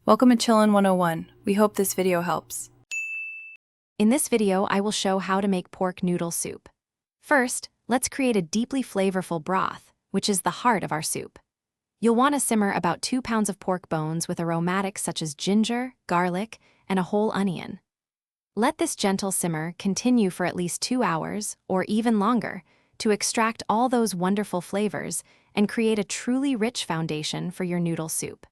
Welcome to Chillin' 101. We hope this video helps. In this video, I will show how to make pork noodle soup. First, let's create a deeply flavorful broth, which is the heart of our soup. You'll want to simmer about 2 pounds of pork bones with aromatics such as ginger, garlic, and a whole onion. Let this gentle simmer continue for at least 2 hours, or even longer, to extract all those wonderful flavors and create a truly rich foundation for your noodle soup.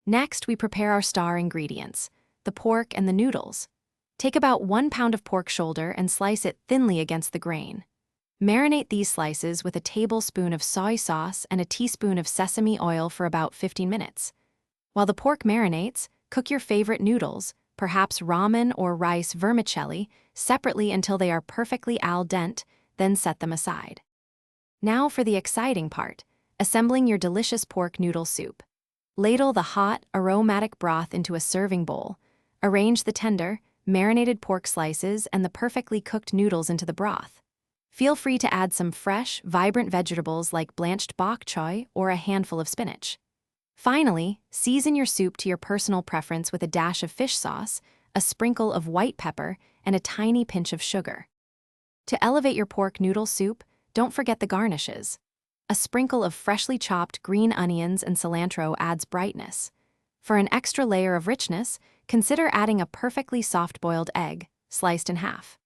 Next, we prepare our star ingredients, the pork and the noodles. Take about 1 pound of pork shoulder and slice it thinly against the grain. Marinate these slices with a tablespoon of soy sauce and a teaspoon of sesame oil for about 15 minutes. While the pork marinates, cook your favorite noodles, perhaps ramen or rice vermicelli, separately until they are perfectly al dente, then set them aside. Now for the exciting part, assembling your delicious pork noodle soup. Ladle the hot, aromatic broth into a serving bowl. Arrange the tender, marinated pork slices and the perfectly cooked noodles into the broth. Feel free to add some fresh, vibrant vegetables like blanched bok choy or a handful of spinach. Finally, season your soup to your personal preference with a dash of fish sauce, a sprinkle of white pepper, and a tiny pinch of sugar. To elevate your pork noodle soup, don't forget the garnishes. A sprinkle of freshly chopped green onions and cilantro adds brightness. For an extra layer of richness, consider adding a perfectly soft-boiled egg, sliced in half.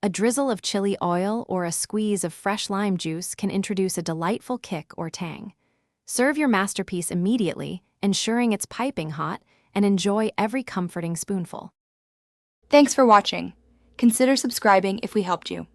A drizzle of chili oil or a squeeze of fresh lime juice can introduce a delightful kick or tang. Serve your masterpiece immediately, ensuring it's piping hot, and enjoy every comforting spoonful. Thanks for watching. Consider subscribing if we helped you.